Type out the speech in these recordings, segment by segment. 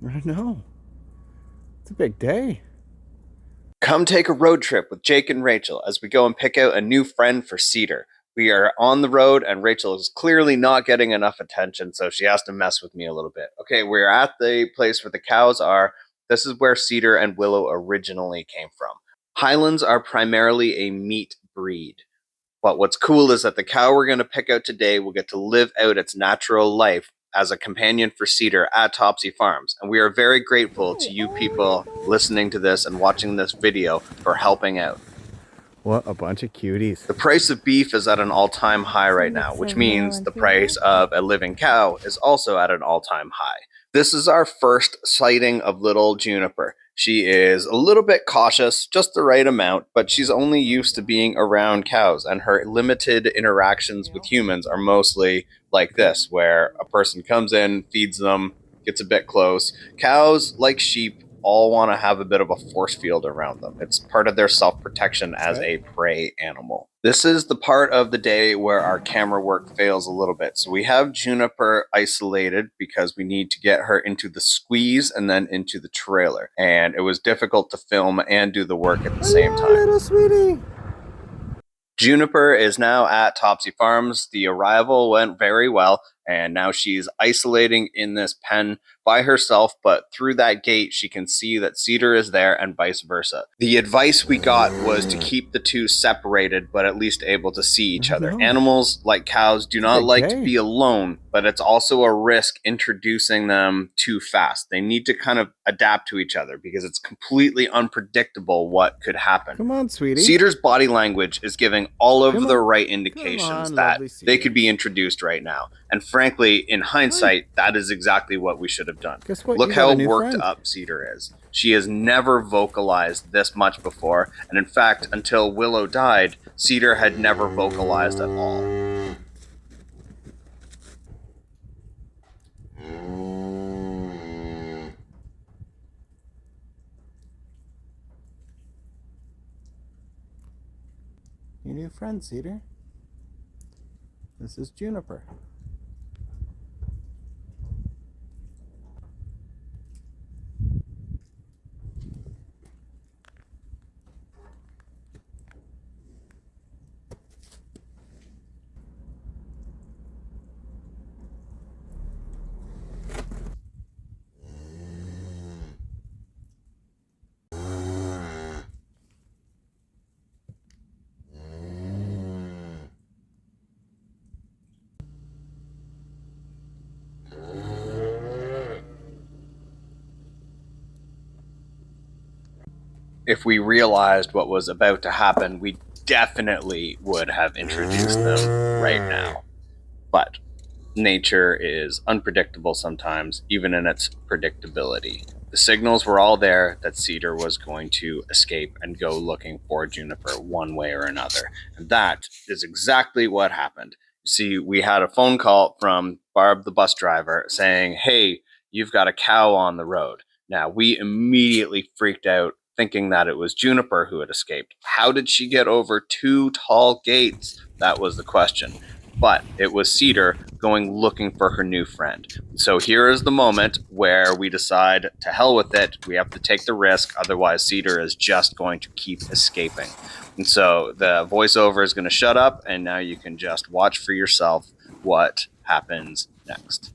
I know. It's a big day. Come take a road trip with Jake and Rachel as we go and pick out a new friend for Cedar. We are on the road, and Rachel is clearly not getting enough attention, so she has to mess with me a little bit. Okay, we're at the place where the cows are. This is where Cedar and Willow originally came from. Highlands are primarily a meat breed. But what's cool is that the cow we're going to pick out today will get to live out its natural life as a companion for Cedar at Topsy Farms. And we are very grateful to you people listening to this and watching this video for helping out. What a bunch of cuties. The price of beef is at an all-time high right now, which means the price of a living cow is also at an all-time high. This is our first sighting of little Juniper. She is a little bit cautious, just the right amount, but she's only used to being around cows, and her limited interactions with humans are mostly like this, where a person comes in, feeds them, gets a bit close. Cows, like sheep, all want to have a bit of a force field around them. It's part of their self-protection as a prey animal. This is the part of the day where our camera work fails a little bit. So we have Juniper isolated because we need to get her into the squeeze and then into the trailer. And it was difficult to film and do the work at the same time. Little sweetie. Juniper is now at Topsy Farms. The arrival went very well, and now she's isolating in this pen by herself, but through that gate she can see that Cedar is there and vice versa. The advice we got was to keep the two separated, but at least able to see each other. Animals, like cows, do not like to be alone, but it's also a risk introducing them too fast. They need to kind of adapt to each other because it's completely unpredictable what could happen. Come on, sweetie. Cedar's body language is giving all of the right indications that they could be introduced right now. And frankly, in hindsight, that is exactly what we should have done. Look how worked up Cedar is. She has never vocalized this much before, and in fact, until Willow died, Cedar had never vocalized at all. Your new friend, Cedar. This is Juniper. If we realized what was about to happen, we definitely would have introduced them right now. But nature is unpredictable sometimes, even in its predictability. The signals were all there that Cedar was going to escape and go looking for Juniper one way or another. And that is exactly what happened. You see, we had a phone call from Barb, the bus driver, saying, "Hey, you've got a cow on the road." Now, we immediately freaked out, thinking that it was Juniper who had escaped. How did she get over two tall gates? That was the question. But it was Cedar going looking for her new friend. So here is the moment where we decide, to hell with it, we have to take the risk, otherwise Cedar is just going to keep escaping. And so the voiceover is going to shut up, and now you can just watch for yourself what happens next.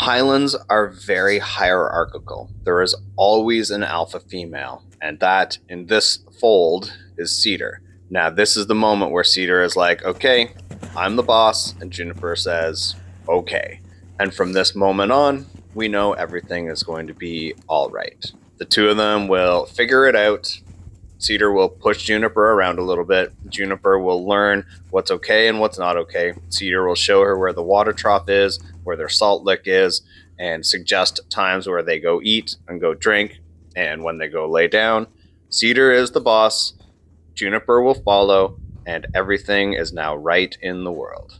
Highlands are very hierarchical. There is always an alpha female, and that, in this fold, is Cedar. Now, this is the moment where Cedar is like, "Okay, I'm the boss," and Juniper says, "Okay." And from this moment on, we know everything is going to be all right. The two of them will figure it out, Cedar will push Juniper around a little bit. Juniper will learn what's okay and what's not okay. Cedar will show her where the water trough is, where their salt lick is, and suggest times where they go eat and go drink and when they go lay down. Cedar is the boss. Juniper will follow, and everything is now right in the world.